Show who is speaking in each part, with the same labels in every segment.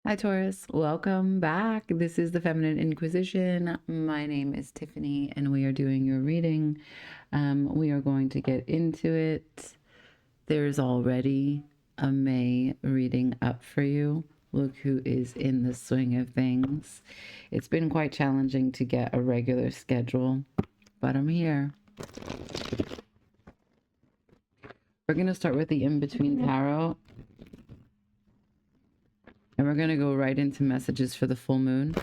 Speaker 1: Hi Taurus, welcome back. This is the Feminine Inquisition. My name is Tiffany and we are doing your reading. We are going to get into it. There's already a May reading up for you. Look who is in the swing of things. It's been quite challenging to get a regular schedule, but I'm here. We're going to start with the in-between tarot. And we're going to go right into messages for the full moon,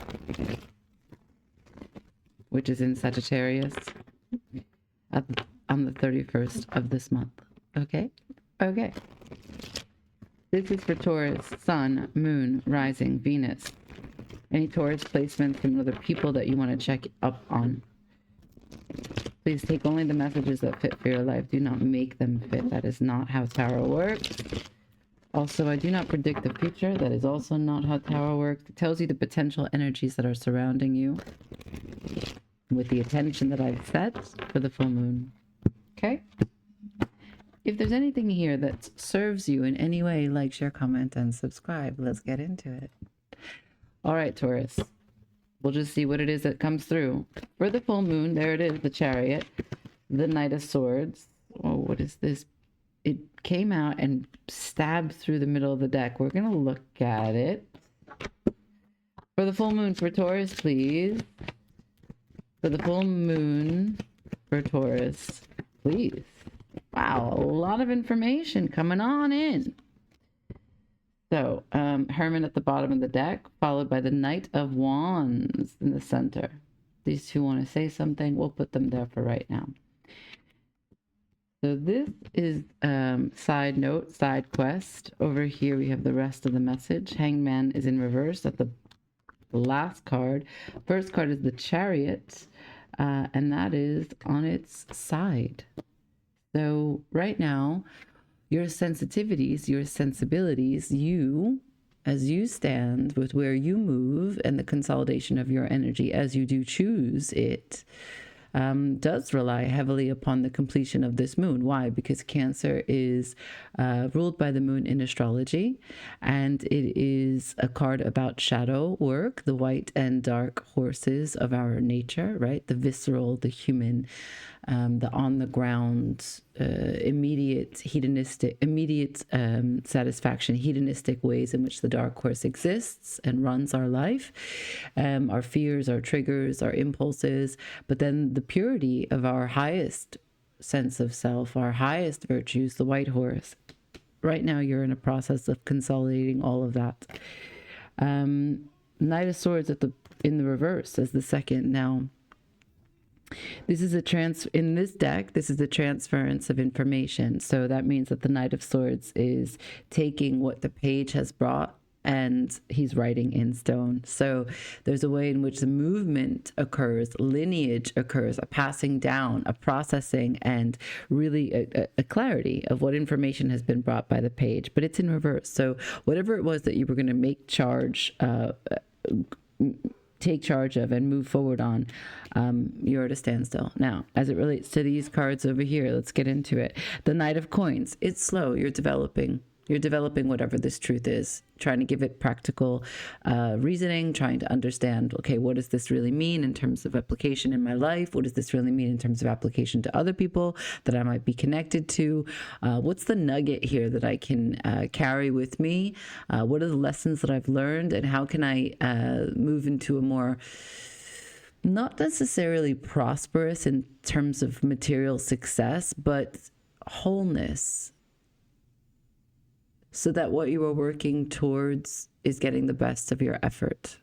Speaker 1: which is in Sagittarius on the 31st of this month. Okay? Okay. This is for Taurus, Sun, Moon, Rising, Venus. Any Taurus placements and other people that you want to check up on. Please take only the messages that fit for your life. Do not make them fit. That is not how tarot works. Also, I do not predict the future. That is also not how tarot works. It tells you the potential energies that are surrounding you with the attention that I've set for the full moon. Okay? If there's anything here that serves you in any way, like, share, comment, and subscribe. Let's get into it. All right, Taurus. We'll just see what it is that comes through. For the full moon, there it is, the Chariot, the Knight of Swords. Oh, what is this? It came out and stabbed through the middle of the deck. We're going to look at it. For the full moon for Taurus, please. For the full moon for Taurus, please. Wow, a lot of information coming on in. So, Hermit at the bottom of the deck, followed by the Knight of Wands in the center. These two want to say something. We'll put them there for right now. So this is side note, side quest. Over here we have the rest of the message. Hangman is in reverse at the last card. First card is the Chariot, and that is on its side. So right now, your sensitivities, your sensibilities, you, as you stand with where you move and the consolidation of your energy as you do choose it, does rely heavily upon the completion of this moon. Why? Because Cancer is ruled by the moon in astrology, and it is a card about shadow work, the white and dark horses of our nature, right? The visceral, the human, the on-the-ground, immediate satisfaction, hedonistic ways in which the dark horse exists and runs our life, our fears, our triggers, our impulses, but then the purity of our highest sense of self, our highest virtues, the white horse. Right now you're in a process of consolidating all of that. Knight of Swords in the reverse as the second. Now, this is in this deck, this is a transference of information. So that means that the Knight of Swords is taking what the page has brought and he's writing in stone. So there's a way in which the movement occurs, lineage occurs, a passing down, a processing, and really a clarity of what information has been brought by the page. But it's in reverse. So whatever it was that you were going to take charge of and move forward on, you're at a standstill. Now, as it relates to these cards over here, let's get into it. The Knight of Coins, it's slow. You're developing whatever this truth is, trying to give it practical reasoning, trying to understand, okay, what does this really mean in terms of application in my life? What does this really mean in terms of application to other people that I might be connected to? What's the nugget here that I can carry with me? What are the lessons that I've learned, and how can I move into a more, not necessarily prosperous in terms of material success, but wholeness, so that what you are working towards is getting the best of your effort.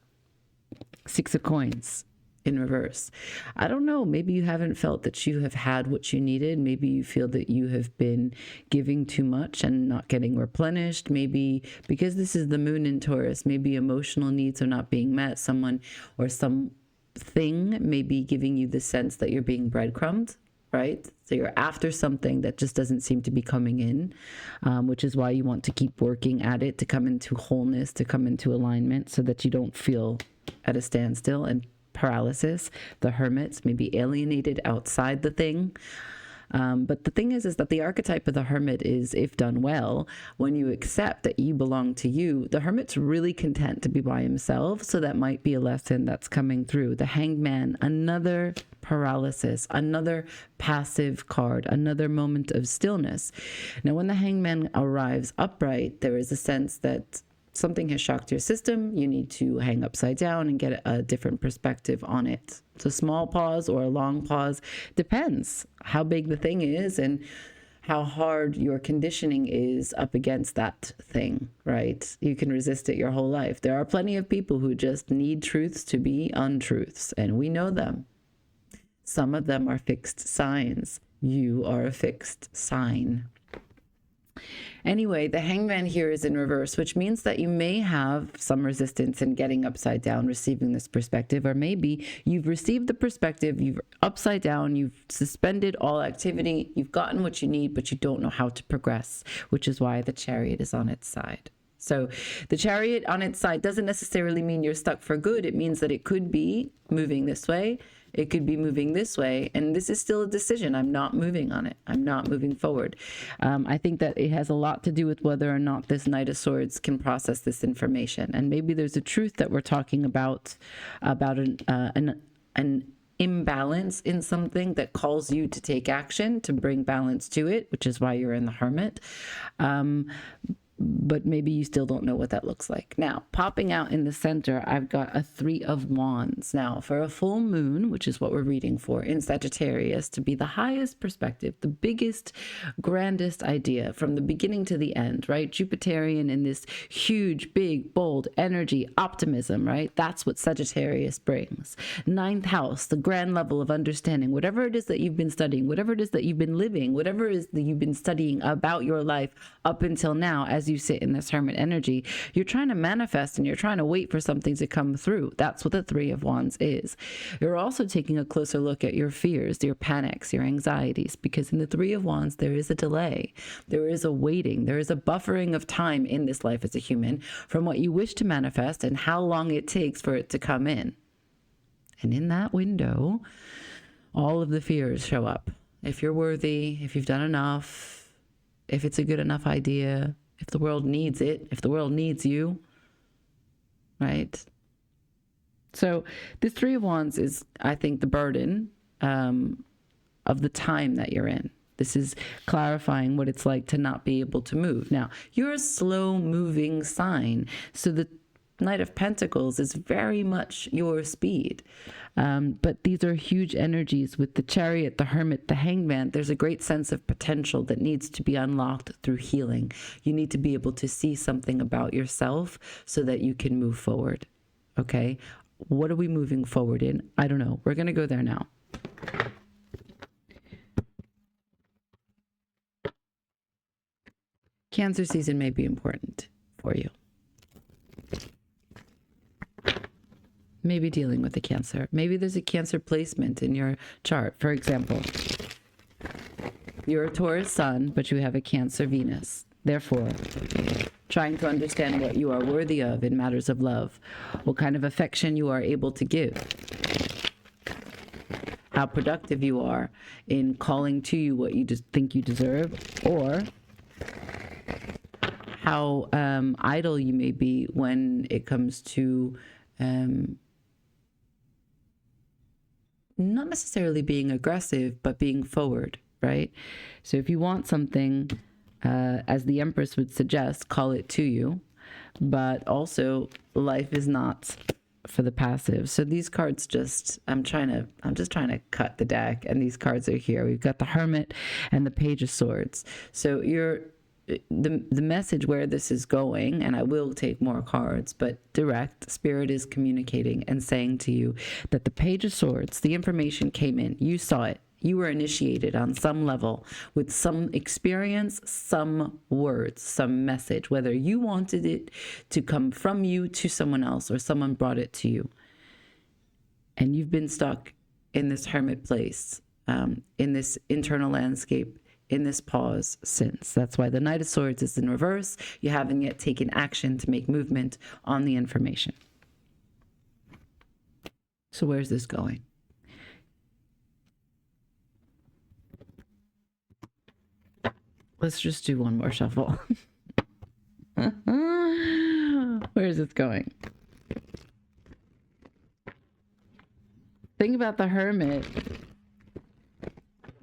Speaker 1: Six of Coins in reverse. I don't know, maybe you haven't felt that you have had what you needed. Maybe you feel that you have been giving too much and not getting replenished. Maybe because this is the moon in Taurus, maybe emotional needs are not being met. Someone or something may be giving you the sense that you're being breadcrumbed, right? So you're after something that just doesn't seem to be coming in, which is why you want to keep working at it, to come into wholeness, to come into alignment, so that you don't feel at a standstill and paralysis. The Hermits may be alienated outside the thing. But the thing is that the archetype of the hermit is, if done well, when you accept that you belong to you, the hermit's really content to be by himself. So that might be a lesson that's coming through. The Hanged Man, another paralysis, another passive card, another moment of stillness. Now, when the Hanged Man arrives upright, there is a sense that something has shocked your system. You need to hang upside down and get a different perspective on it. It's a small pause or a long pause. Depends how big the thing is and how hard your conditioning is up against that thing, right? You can resist it your whole life. There are plenty of people who just need truths to be untruths, and we know them. Some of them are fixed signs. You are a fixed sign. Anyway, the Hangman here is in reverse, which means that you may have some resistance in getting upside down, receiving this perspective, or maybe you've received the perspective, you've upside down, you've suspended all activity, you've gotten what you need, but you don't know how to progress, which is why the Chariot is on its side. So the Chariot on its side doesn't necessarily mean you're stuck for good. It means that it could be moving this way. It could be moving this way. And this is still a decision. I'm not moving on it. I'm not moving forward. I think that it has a lot to do with whether or not this Knight of Swords can process this information. And maybe there's a truth that we're talking about an imbalance in something that calls you to take action, to bring balance to it, which is why you're in the Hermit. But maybe you still don't know what that looks like. Now, popping out in the center, I've got a 3 of Wands. Now, for a full moon, which is what we're reading for in Sagittarius, to be the highest perspective, the biggest, grandest idea from the beginning to the end, right? Jupiterian in this huge, big, bold energy, optimism, right? That's what Sagittarius brings. 9th house, the grand level of understanding, whatever it is that you've been studying, whatever it is that you've been living, whatever it is that you've been studying about your life up until now, as you sit in this Hermit energy, you're trying to manifest and you're trying to wait for something to come through. That's what the 3 of Wands is. You're also taking a closer look at your fears, your panics, your anxieties, because in the 3 of Wands, there is a delay. There is a waiting. There is a buffering of time in this life as a human from what you wish to manifest and how long it takes for it to come in. And in that window, all of the fears show up. If you're worthy, if you've done enough, if it's a good enough idea, if the world needs it, if the world needs you, right? So this 3 of Wands is, I think, the burden of the time that you're in. This is clarifying what it's like to not be able to move. Now, you're a slow-moving sign, so the Knight of Pentacles is very much your speed. But these are huge energies with the Chariot, the Hermit, the Hangman. There's a great sense of potential that needs to be unlocked through healing. You need to be able to see something about yourself so that you can move forward. Okay? What are we moving forward in? I don't know. We're going to go there now. Cancer season may be important for you. Maybe dealing with a Cancer. Maybe there's a Cancer placement in your chart. For example, you're a Taurus Sun, but you have a Cancer Venus. Therefore, trying to understand what you are worthy of in matters of love, what kind of affection you are able to give, how productive you are in calling to you what you just think you deserve, or how idle you may be when it comes to not necessarily being aggressive, but being forward, right? So if you want something, as the Empress would suggest, call it to you, but also life is not for the passive. So these cards I'm just trying to cut the deck, and these cards are here. We've got the Hermit and the Page of Swords. So the message where this is going, and I will take more cards, but direct, Spirit is communicating and saying to you that the Page of Swords, the information came in, you saw it, you were initiated on some level with some experience, some words, some message, whether you wanted it to come from you to someone else or someone brought it to you. And you've been stuck in this hermit place, in this internal landscape, in this pause since. That's why the Knight of Swords is in reverse. You haven't yet taken action to make movement on the information. So where's this going? Let's just do one more shuffle. Where is this going? Thing about the Hermit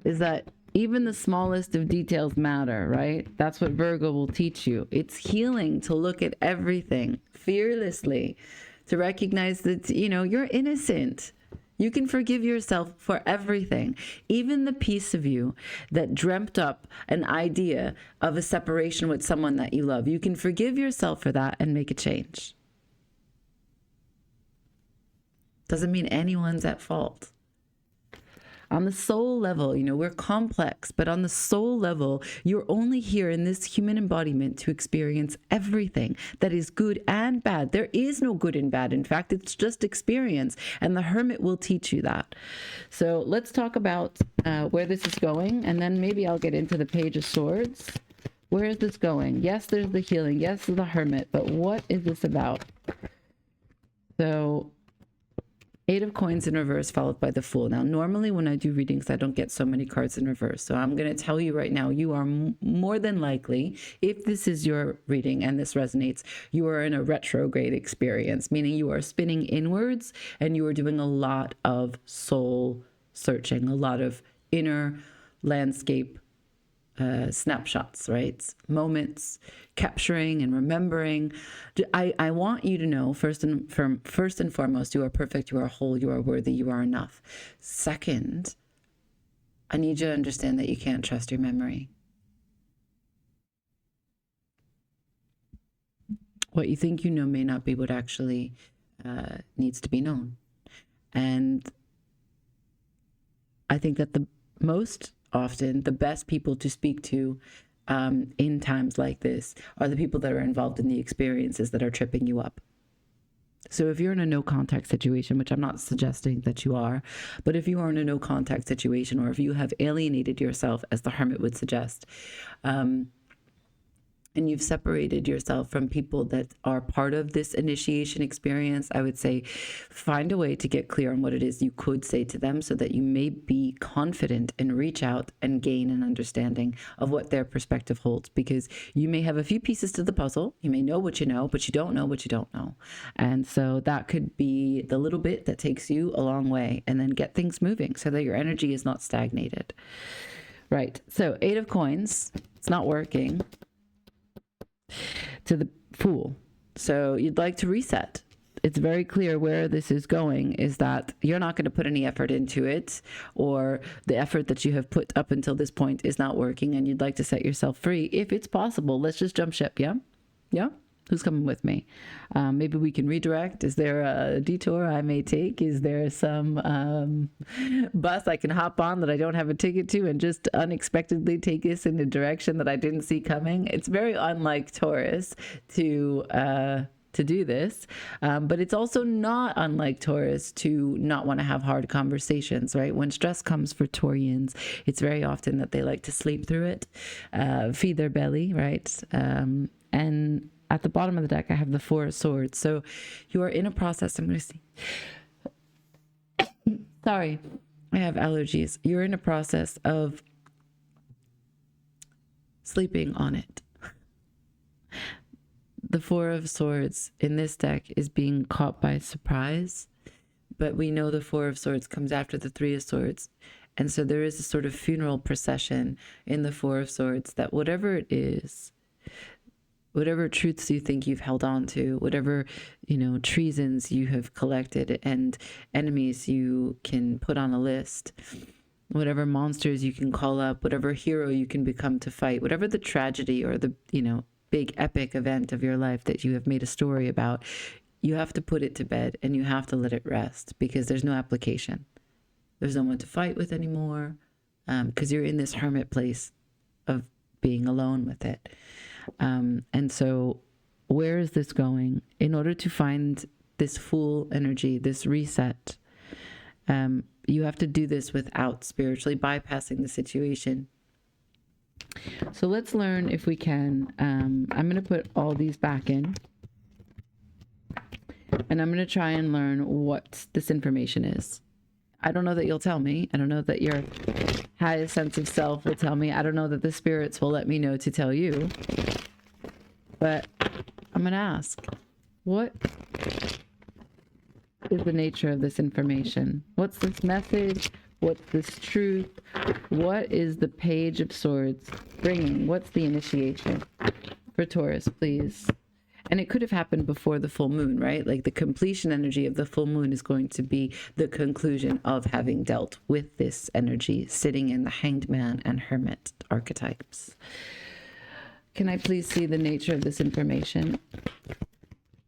Speaker 1: is that even the smallest of details matter, right? That's what Virgo will teach you. It's healing to look at everything fearlessly, to recognize that, you know, you're innocent. You can forgive yourself for everything, even the piece of you that dreamt up an idea of a separation with someone that you love. You can forgive yourself for that and make a change. Doesn't mean anyone's at fault. On the soul level, you know, we're complex, but on the soul level, you're only here in this human embodiment to experience everything that is good and bad. There is no good and bad. In fact, it's just experience, and the Hermit will teach you that. So let's talk about where this is going, and then maybe I'll get into the Page of Swords. Where is this going? Yes, there's the healing. Yes, there's the Hermit, but what is this about? So 8 of Coins in reverse followed by the Fool. Now, normally when I do readings, I don't get so many cards in reverse. So I'm going to tell you right now, you are more than likely, if this is your reading and this resonates, you are in a retrograde experience, meaning you are spinning inwards and you are doing a lot of soul searching, a lot of inner landscape snapshots, right? Moments, capturing and remembering. I want you to know, first and foremost, you are perfect, you are whole, you are worthy, you are enough. Second, I need you to understand that you can't trust your memory. What you think you know may not be what actually needs to be known. And I think that the most often the best people to speak to in times like this are the people that are involved in the experiences that are tripping you up. So if you're in a no contact situation, which I'm not suggesting that you are, but if you are in a no contact situation, or if you have alienated yourself, as the Hermit would suggest, and you've separated yourself from people that are part of this initiation experience, I would say find a way to get clear on what it is you could say to them so that you may be confident and reach out and gain an understanding of what their perspective holds. Because you may have a few pieces to the puzzle. You may know what you know, but you don't know what you don't know. And so that could be the little bit that takes you a long way, and then get things moving so that your energy is not stagnated. Right. So 8 of Coins, it's not working. To the Fool. So you'd like to reset. It's very clear where this is going is that you're not going to put any effort into it, or the effort that you have put up until this point is not working, and you'd like to set yourself free if it's possible. Let's just jump ship. Yeah. Who's coming with me? Maybe we can redirect. Is there a detour I may take? Is there some bus I can hop on that I don't have a ticket to and just unexpectedly take us in a direction that I didn't see coming? It's very unlike Taurus to do this, but it's also not unlike Taurus to not want to have hard conversations, right? When stress comes for Taurians, it's very often that they like to sleep through it, feed their belly, right? And at the bottom of the deck, I have the 4 of Swords. So you are in a process. I'm going to see. Sorry, I have allergies. You're in a process of sleeping on it. The 4 of Swords in this deck is being caught by surprise, but we know the 4 of Swords comes after the 3 of Swords. And so there is a sort of funeral procession in the 4 of Swords that whatever it is, whatever truths you think you've held on to, whatever, treasons you have collected and enemies you can put on a list, whatever monsters you can call up, whatever hero you can become to fight, whatever the tragedy or the, big epic event of your life that you have made a story about, you have to put it to bed and you have to let it rest, because there's no application. There's no one to fight with anymore, because you're in this hermit place of being alone with it. And so where is this going? In order to find this Fool energy, this reset, you have to do this without spiritually bypassing the situation. So let's learn if we can. I'm going to put all these back in, and I'm going to try and learn what this information is. I don't know that you'll tell me. I don't know that you're highest sense of self will tell me. I don't know that the spirits will let me know to tell you, but I'm going to ask, what is the nature of this information? What's this message? What's this truth? What is the Page of Swords bringing? What's the initiation for Taurus, please? And it could have happened before the full moon, right? Like the completion energy of the full moon is going to be the conclusion of having dealt with this energy sitting in the Hanged Man and Hermit archetypes. Can I please see the nature of this information?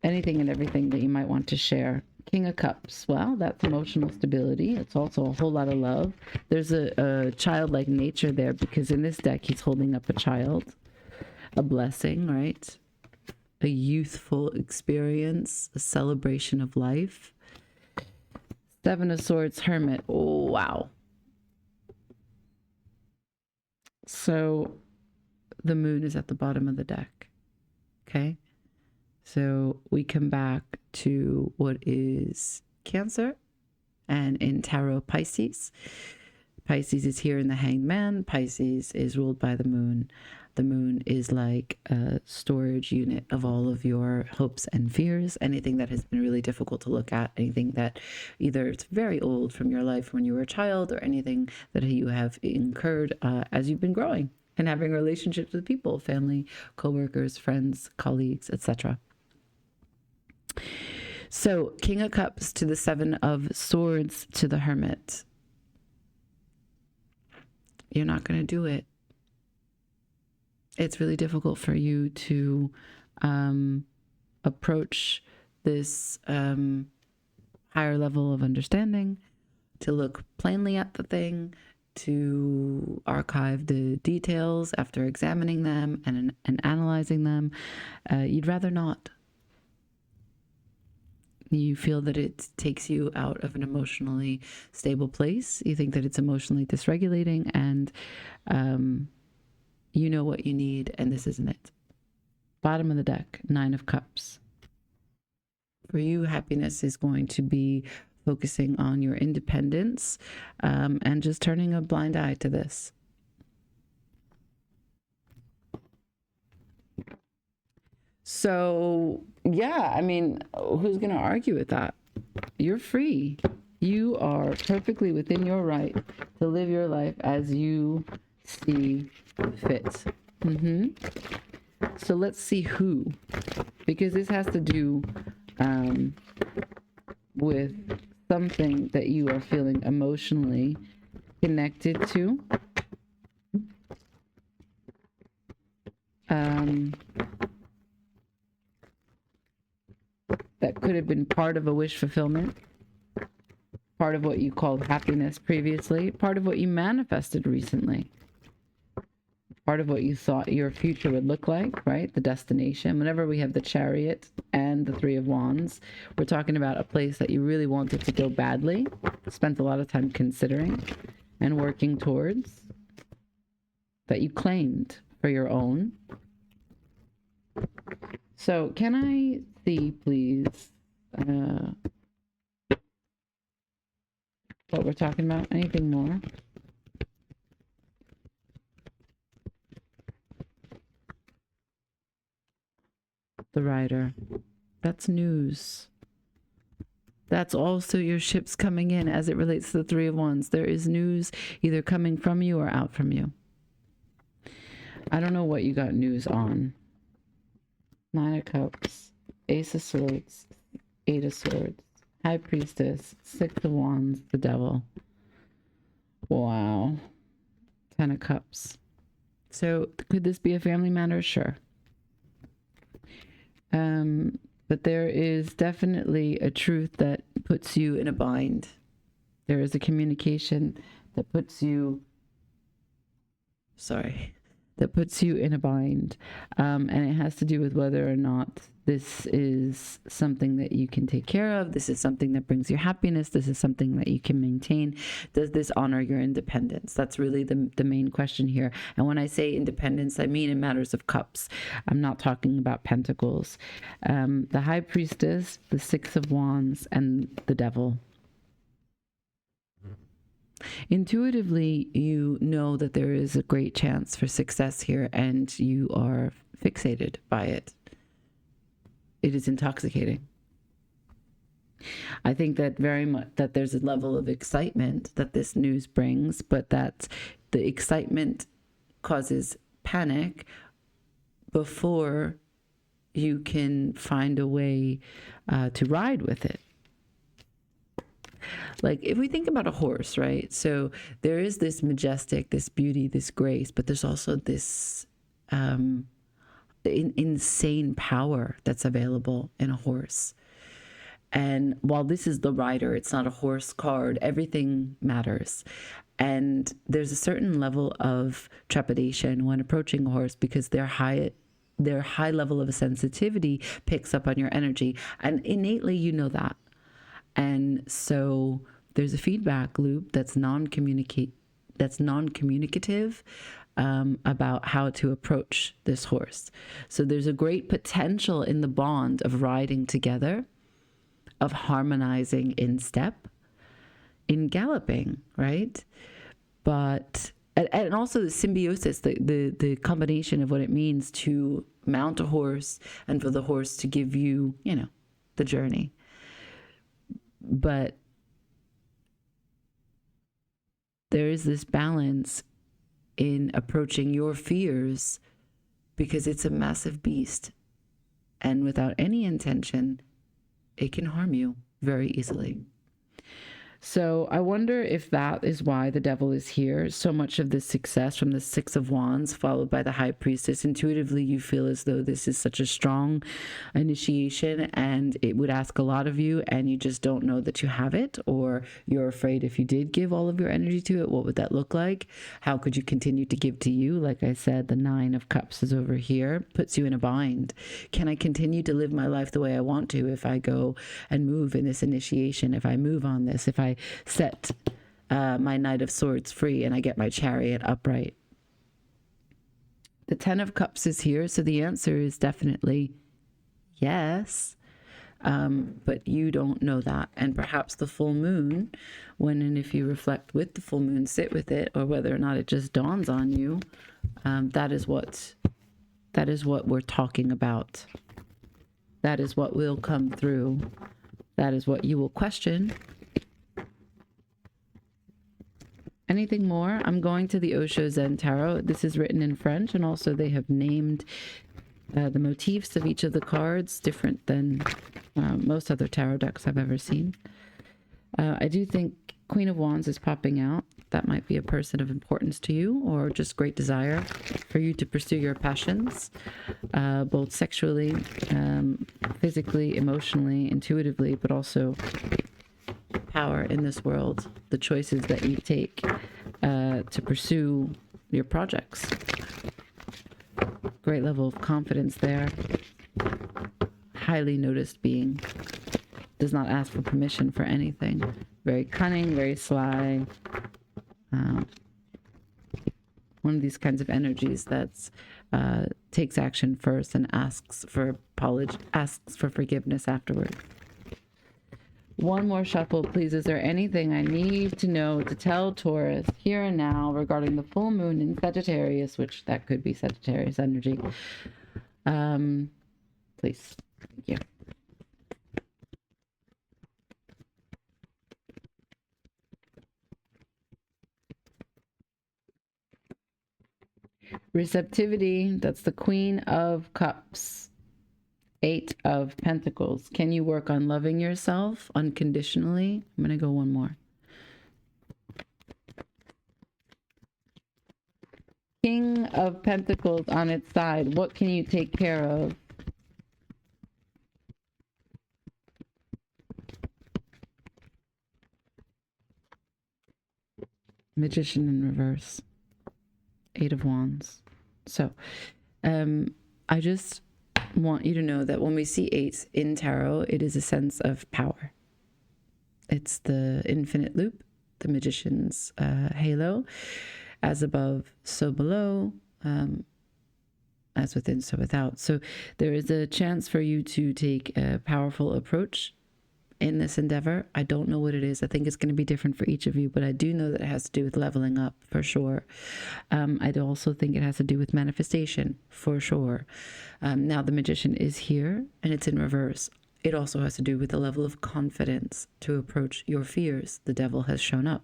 Speaker 1: Anything and everything that you might want to share. King of Cups. Well, that's emotional stability. It's also a whole lot of love. There's a childlike nature there, because in this deck, he's holding up a child, a blessing, right? A youthful experience, a celebration of life. Seven of Swords, Hermit. Oh, wow. So the moon is at the bottom of the deck. Okay. So we come back to what is Cancer, and in Tarot, Pisces. Pisces is here in the Hanged Man. Pisces is ruled by the moon. The moon is like a storage unit of all of your hopes and fears, anything that has been really difficult to look at, anything that either it's very old from your life when you were a child, or anything that you have incurred as you've been growing and having relationships with people, family, co-workers, friends, colleagues, etc. So King of Cups to the Seven of Swords to the Hermit. You're not going to do it. It's really difficult for you to approach this higher level of understanding, to look plainly at the thing, to archive the details after examining them and analyzing them. You'd rather not. You feel that it takes you out of an emotionally stable place. You think that it's emotionally dysregulating, and you know what you need, and this isn't it. Bottom of the deck, Nine of Cups. For you, happiness is going to be focusing on your independence and just turning a blind eye to this. So, yeah, I mean, who's going to argue with that? You're free. You are perfectly within your right to live your life as you see fit. So let's see who, because this has to do with something that you are feeling emotionally connected to. That could have been part of a wish fulfillment, part of what you called happiness previously, part of what you manifested recently, part of what you thought your future would look like, right? The destination. Whenever we have the Chariot and the Three of Wands, we're talking about a place that you really wanted to go badly, spent a lot of time considering and working towards, that you claimed for your own. So can I see, please, what we're talking about? Anything more? The Rider. That's news. That's also your ships coming in as it relates to the Three of Wands. There is news either coming from you or out from you. I don't know what you got news on. Nine of Cups, Ace of Swords, Eight of Swords, High Priestess, Six of Wands, the Devil. Wow. 10 of Cups. So could this be a family matter? Sure. But there is definitely a truth that puts you in a bind. There is a communication that puts you in a bind. And it has to do with whether or not this is something that you can take care of. This is something that brings you happiness. This is something that you can maintain. Does this honor your independence? That's really the main question here. And when I say independence, I mean in matters of cups. I'm not talking about pentacles. The High Priestess, the Six of Wands, and the Devil. Intuitively, you know that there is a great chance for success here, and you are fixated by it. It is intoxicating. I think that very much that there's a level of excitement that this news brings, but that the excitement causes panic before you can find a way to ride with it. Like if we think about a horse, right? So there is this majestic, this beauty, this grace, but there's also this insane power that's available in a horse. And while this is the rider, it's not a horse card, everything matters. And there's a certain level of trepidation when approaching a horse because their high level of sensitivity picks up on your energy. And innately, you know that. And so there's a feedback loop that's non-communicative about how to approach this horse. So there's a great potential in the bond of riding together, of harmonizing in step, in galloping, right? But and also the symbiosis, the combination of what it means to mount a horse and for the horse to give you, the journey. But there is this balance in approaching your fears because it's a massive beast. And without any intention, it can harm you very easily. So I wonder if that is why the devil is here. So much of this success from the Six of Wands followed by the High Priestess, intuitively you feel as though this is such a strong initiation and it would ask a lot of you and you just don't know that you have it, or you're afraid if you did give all of your energy to it, what would that look like? How could you continue to give to you? Like I said, the Nine of Cups is over here, puts you in a bind. Can I continue to live my life the way I want to if I go and move in this initiation, if I move on this, if I set my Knight of Swords free and I get my Chariot upright? The Ten of Cups is here, so the answer is definitely yes, but you don't know that. And perhaps the full moon, when and if you reflect with the full moon, sit with it, or whether or not it just dawns on you, that is what we're talking about. That is what will come through. That is what you will question. Anything more? I'm going to the Osho Zen Tarot. This is written in French, and also they have named the motifs of each of the cards different than most other tarot decks I've ever seen. I do think Queen of Wands is popping out. That might be a person of importance to you, or just great desire for you to pursue your passions, both sexually, physically, emotionally, intuitively, but also power in this world, the choices that you take to pursue your projects. Great level of confidence there. Highly noticed being. Does not ask for permission for anything. Very cunning, very sly. One of these kinds of energies that takes action first and asks for apology, asks for forgiveness afterward. One more shuffle, please. Is there anything I need to know to tell Taurus here and now regarding the full moon in Sagittarius, which that could be Sagittarius energy? Please. Thank you. Receptivity, that's the Queen of Cups. Eight of Pentacles. Can you work on loving yourself unconditionally? I'm going to go one more. King of Pentacles on its side. What can you take care of? Magician in reverse. Eight of Wands. So, I just want you to know that when we see eights in tarot, it is a sense of power. It's the infinite loop, the magician's halo, as above, so below, as within, so without. So there is a chance for you to take a powerful approach in this endeavor. I don't know what it is. I think it's going to be different for each of you, but I do know that it has to do with leveling up for sure. I also think it has to do with manifestation for sure. Now the Magician is here and it's in reverse. It also has to do with the level of confidence to approach your fears. The Devil has shown up.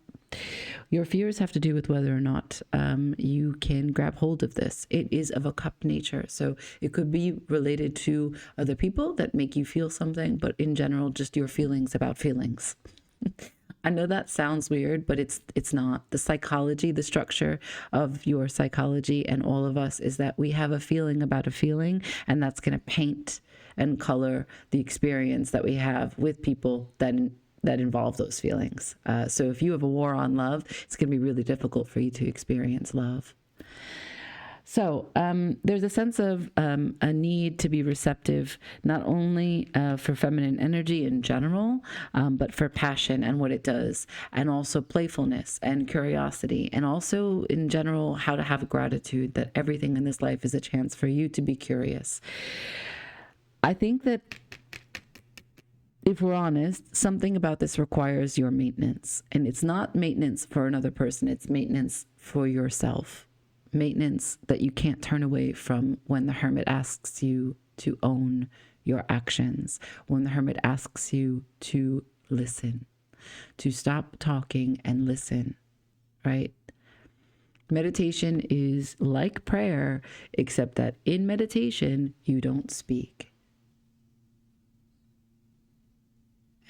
Speaker 1: Your fears have to do with whether or not you can grab hold of this. It is of a cup nature. So it could be related to other people that make you feel something, but in general, just your feelings about feelings. I know that sounds weird, but it's not. The psychology, the structure of your psychology and all of us is that we have a feeling about a feeling, and that's going to paint and color the experience that we have with people that involve those feelings. So if you have a war on love, it's going to be really difficult for you to experience love. So there's a sense of a need to be receptive, not only for feminine energy in general, but for passion and what it does, and also playfulness and curiosity, and also in general, how to have gratitude that everything in this life is a chance for you to be curious. I think that if we're honest, something about this requires your maintenance. And it's not maintenance for another person. It's maintenance for yourself. Maintenance that you can't turn away from when the Hermit asks you to own your actions. When the Hermit asks you to listen, to stop talking and listen, right? Meditation is like prayer, except that in meditation, you don't speak.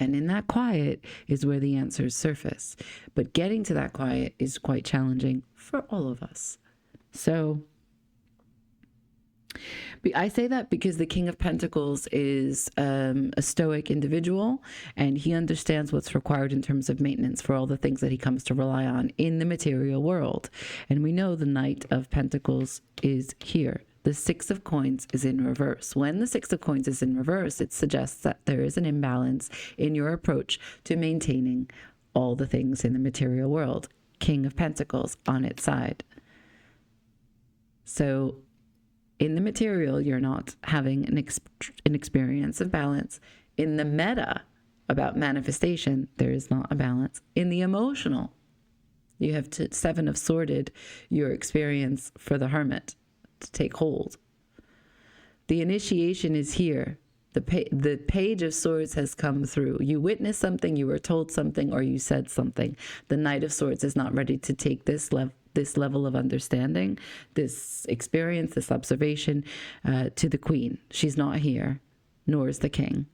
Speaker 1: And in that quiet is where the answers surface. But getting to that quiet is quite challenging for all of us. So I say that because the King of Pentacles is a stoic individual, and he understands what's required in terms of maintenance for all the things that he comes to rely on in the material world. And we know the Knight of Pentacles is here. The Six of Coins is in reverse. When the Six of Coins is in reverse, it suggests that there is an imbalance in your approach to maintaining all the things in the material world. King of Pentacles on its side. So in the material, you're not having an experience of balance. In the meta about manifestation, there is not a balance. In the emotional, you have Seven of Swords, your experience for the Hermit to take hold. The initiation is here. The Page of Swords has come through. You witnessed something, you were told something, or you said something. The Knight of Swords is not ready to take this level of understanding, this experience, this observation to the Queen. She's not here, nor is the King.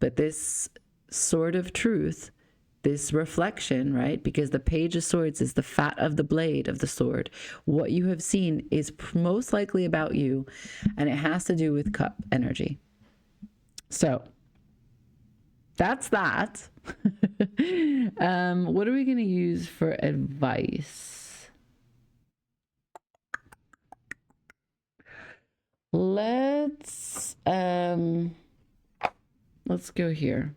Speaker 1: But this sword of truth, this reflection, right? Because the Page of Swords is the fat of the blade of the sword. What you have seen is most likely about you, and it has to do with cup energy. So that's that. What are we going to use for advice? Let's go here.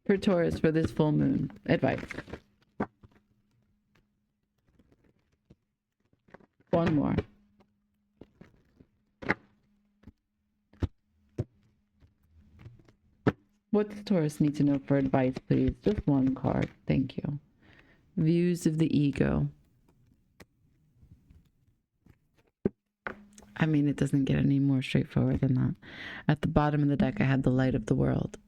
Speaker 1: For Taurus for this full moon. Advice. One more. What does Taurus need to know for advice, please? Just one card. Thank you. Views of the ego. I mean, it doesn't get any more straightforward than that. At the bottom of the deck, I had the light of the world.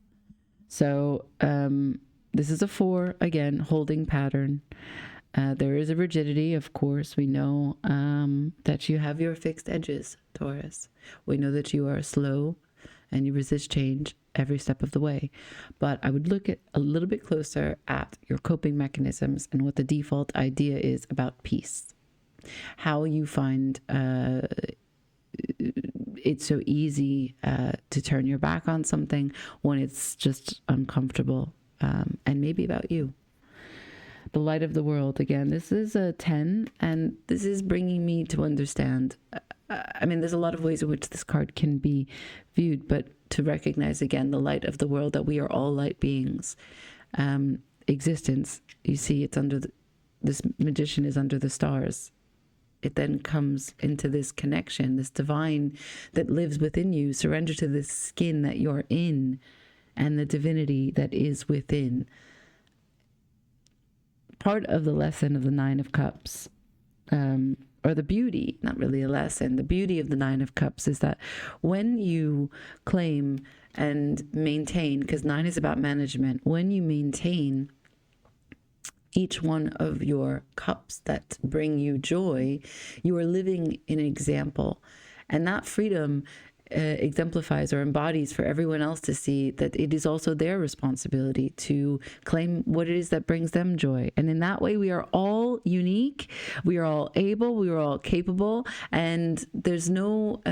Speaker 1: So this is a 4, again, holding pattern. There is a rigidity, of course. We know that you have your fixed edges, Taurus. We know that you are slow and you resist change every step of the way. But I would look at a little bit closer at your coping mechanisms and what the default idea is about peace. How you find it's so easy to turn your back on something when it's just uncomfortable, and maybe about you. The light of the world, again, this is a 10, and this is bringing me to understand. I mean, there's a lot of ways in which this card can be viewed, but to recognize, again, the light of the world, that we are all light beings. Existence, you see, it's under this Magician is under the stars. it then comes into this connection, this divine that lives within you. Surrender to this skin that you're in and the divinity that is within. Part of the lesson of the Nine of Cups, or the beauty, not really a lesson, the beauty of the Nine of Cups is that when you claim and maintain, because 9 is about management, when you maintain each one of your cups that bring you joy, you are living an example. And that freedom exemplifies or embodies for everyone else to see that it is also their responsibility to claim what it is that brings them joy. And in that way, we are all unique, we are all able, we are all capable, and there's no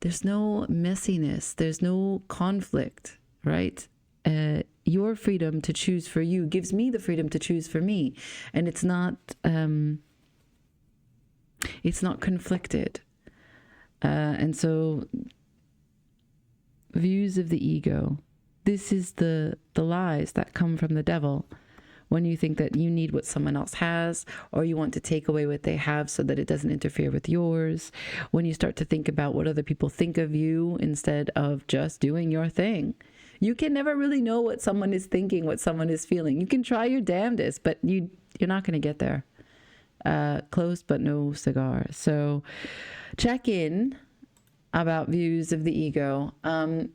Speaker 1: messiness, there's no conflict, right? Your freedom to choose for you gives me the freedom to choose for me, and it's not conflicted. And so, views of the ego. This is the lies that come from the devil. When you think that you need what someone else has, or you want to take away what they have so that it doesn't interfere with yours. When you start to think about what other people think of you instead of just doing your thing. You can never really know what someone is thinking, what someone is feeling. You can try your damnedest, but you're not going to get there. Close but no cigar. So check in about views of the ego. And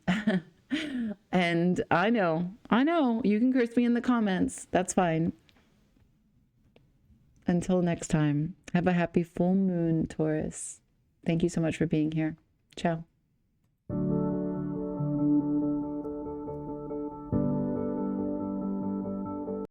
Speaker 1: I know, you can curse me in the comments. That's fine. Until next time, have a happy full moon, Taurus. Thank you so much for being here. Ciao.